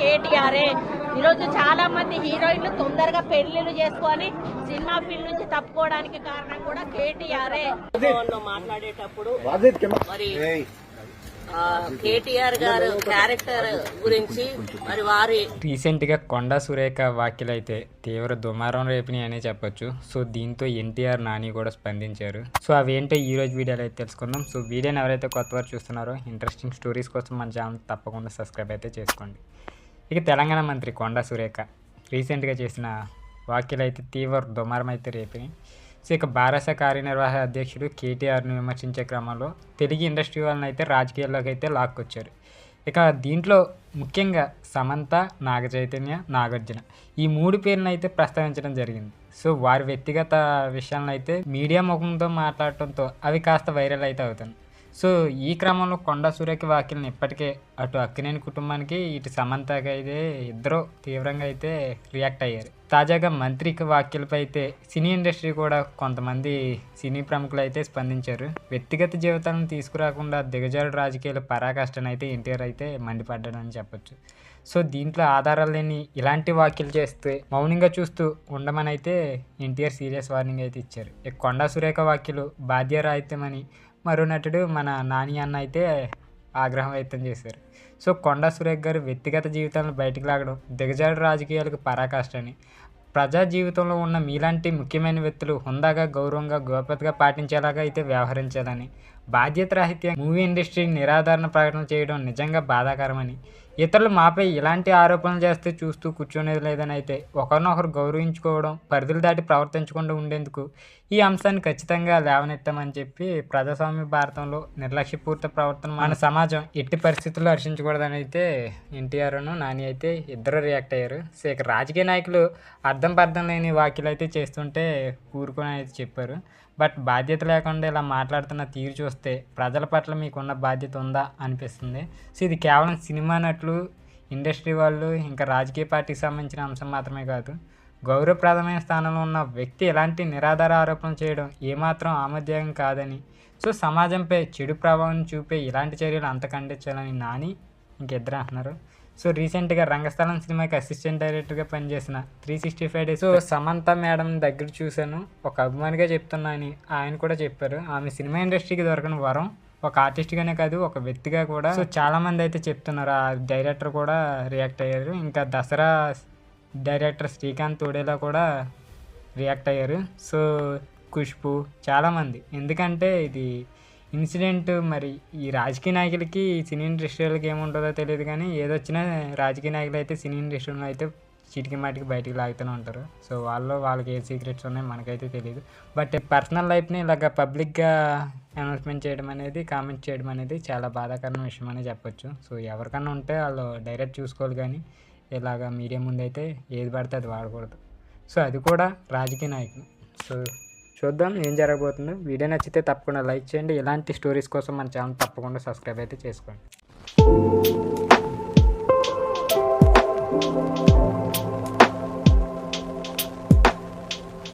కేటీఆరే. ఈరోజు చాలా మంది హీరోయిన్లు తొందరగా పెళ్లిళ్ళు చేసుకొని సినిమా ఫీల్డ్ నుంచి తప్పుకోవడానికి కారణం కూడా కేటీఆరే. మాట్లాడేటప్పుడు మరి కేటీఆర్ గారు క్యారెక్టర్ గురించి మరి వారి రీసెంట్ గా కొండా సురేఖ వ్యాఖ్యలు అయితే తీవ్ర దుమారం రేపినాయి అనే చెప్పొచ్చు. సో దీంతో ఎన్టీఆర్ నాని కూడా స్పందించారు. సో అవేంటో ఈ రోజు వీడియోలో అయితే తెలుసుకుందాం. సో వీడియోని ఎవరైతే కొత్త వారు చూస్తున్నారో ఇంట్రెస్టింగ్ స్టోరీస్ కోసం మన ఛానల్ తప్పకుండా సబ్స్క్రైబ్ అయితే చేసుకోండి. ఇక తెలంగాణ మంత్రి కొండా సురేఖ రీసెంట్గా చేసిన వ్యాఖ్యలు అయితే తీవ్ర దుమారం అయితే రేపినాయి. సో ఇక భారత కార్యనిర్వాహక అధ్యక్షుడు కేటీఆర్ను విమర్శించే క్రమంలో తెలుగు ఇండస్ట్రీ వాళ్ళని అయితే రాజకీయాల్లోకి అయితే లాక్కొచ్చారు. ఇక దీంట్లో ముఖ్యంగా సమంత, నాగ చైతన్య, నాగార్జున ఈ మూడు పేర్లను అయితే ప్రస్తావించడం జరిగింది. సో వారి వ్యక్తిగత విషయాలను అయితే మీడియా ముఖంతో మాట్లాడటంతో అవి కాస్త వైరల్ అయితే అవుతాయి. సో ఈ క్రమంలో కొండా సురేఖ వ్యాఖ్యలను ఇప్పటికే అటు అక్కినేని కుటుంబానికి ఇటు సమంతకి అయితే ఇద్దరు తీవ్రంగా అయితే రియాక్ట్ అయ్యారు. తాజాగా మంత్రికి వ్యాఖ్యలపై అయితే సినీ ఇండస్ట్రీ కూడా కొంతమంది సినీ ప్రముఖులు అయితే స్పందించారు. వ్యక్తిగత జీవితాలను తీసుకురాకుండా దిగజారు రాజకీయాల పరాకాష్ఠను అయితే ఎన్టీఆర్ అయితే మండిపడ్డాడని చెప్పొచ్చు. సో దీంట్లో ఆధారాలు లేని ఇలాంటి వ్యాఖ్యలు చేస్తే మౌనంగా చూస్తూ ఉండమని అయితే ఎన్టీఆర్ సీరియస్ వార్నింగ్ అయితే ఇచ్చారు. ఇక కొండా సురేఖ వ్యాఖ్యలు బాధ్యరాహిత్యమని మరో నటుడు మన నాని అన్న అయితే ఆగ్రహం వ్యక్తం చేశారు. సో కొండా సురేఖ గారు వ్యక్తిగత జీవితాలను బయటకు లాగడం దిగజారు రాజకీయాలకు పరాకాష్ఠని, ప్రజా జీవితంలో ఉన్న మీలాంటి ముఖ్యమైన వ్యక్తులు హుందాగా, గౌరవంగా, గోప్యతగా పాటించేలాగా అయితే వ్యవహరించాలని, బాధ్యత రాహిత్యం మూవీ ఇండస్ట్రీ నిరాధారణ ప్రకటన చేయడం నిజంగా బాధాకరమని, ఇతరులు మాపై ఇలాంటి ఆరోపణలు చేస్తే చూస్తూ కూర్చునేది లేదని అయితే ఒకరినొకరు గౌరవించుకోవడం, పరిధులు దాటి ప్రవర్తించకుండా ఉండేందుకు ఈ అంశాన్ని ఖచ్చితంగా లేవనెత్తామని చెప్పి ప్రజాస్వామ్య భారతంలో నిర్లక్ష్యపూర్త ప్రవర్తన మన సమాజం ఎట్టి పరిస్థితుల్లో హర్షించకూడదని అయితే ఎన్టీఆర్ను నాని అయితే ఇద్దరు రియాక్ట్ అయ్యారు. సో ఇక రాజకీయ నాయకులు అర్థం పర్థం లేని వ్యాఖ్యలు అయితే చేస్తుంటే ఊరుకొని అయితే చెప్పారు. బట్ బాధ్యత లేకుండా ఇలా మాట్లాడుతున్న తీరు చూస్తే ప్రజల పట్ల మీకున్న బాధ్యత ఉందా అనిపిస్తుంది. సో ఇది కేవలం సినిమా నటులు, ఇండస్ట్రీ వాళ్ళు, ఇంకా రాజకీయ పార్టీకి సంబంధించిన అంశం మాత్రమే కాదు. గౌరవప్రదమైన స్థానంలో ఉన్న వ్యక్తి ఎలాంటి నిరాధార ఆరోపణలు చేయడం ఏమాత్రం ఆమోదయోగ్యం కాదని, సో సమాజంపై చెడు ప్రభావం చూపే ఇలాంటి చర్యలు అంత ఖండించాలని నాని ఇంకిద్దరు అంటున్నారు. సో రీసెంట్గా రంగస్థలం సినిమాకి అసిస్టెంట్ డైరెక్టర్గా పనిచేసిన 365 డేస్ సమంత మేడం దగ్గర చూశాను, ఒక అభిమానిగా చెప్తున్నాను ఆయన కూడా చెప్పారు. ఆమె సినిమా ఇండస్ట్రీకి దొరకని వరం, ఒక ఆర్టిస్ట్గానే కాదు ఒక వ్యక్తిగా కూడా. సో చాలామంది అయితే చెప్తున్నారు. ఆ డైరెక్టర్ కూడా రియాక్ట్ అయ్యారు. ఇంకా దసరా డైరెక్టర్ శ్రీకాంత్ తోడేలా కూడా రియాక్ట్ అయ్యారు. సో ఖుష్బు చాలామంది, ఎందుకంటే ఇది ఇన్సిడెంట్ మరి ఈ రాజకీయ నాయకులకి సినీ ఇండస్ట్రీలకి ఏముంటుందో తెలియదు, కానీ ఏదొచ్చినా రాజకీయ నాయకులు అయితే సినీ ఇండస్ట్రీలో అయితే చీటికి మాటికి బయటికి లాగుతూనే ఉంటారు. సో వాళ్ళకి ఏ సీక్రెట్స్ ఉన్నాయో మనకైతే తెలియదు. బట్ పర్సనల్ లైఫ్ని ఇలాగ పబ్లిక్గా అనౌన్స్మెంట్ చేయడం అనేది, కామెంట్ చేయడం అనేది చాలా బాధాకరమైన విషయం అని చెప్పొచ్చు. సో ఎవరికన్నా ఉంటే వాళ్ళు డైరెక్ట్ చూసుకోవాలి, కానీ ఇలాగ మీడియా ముందు అయితే ఏది పడితే అది వాడకూడదు. సో అది కూడా రాజకీయ నాయకులు. సో చూద్దాం ఏం జరగబోతుందో. వీడియో నచ్చితే తప్పకుండా లైక్ చేయండి. ఇలాంటి స్టోరీస్ కోసం మన ఛానల్ తప్పకుండా సబ్స్క్రైబ్ అయితే చేసుకోండి.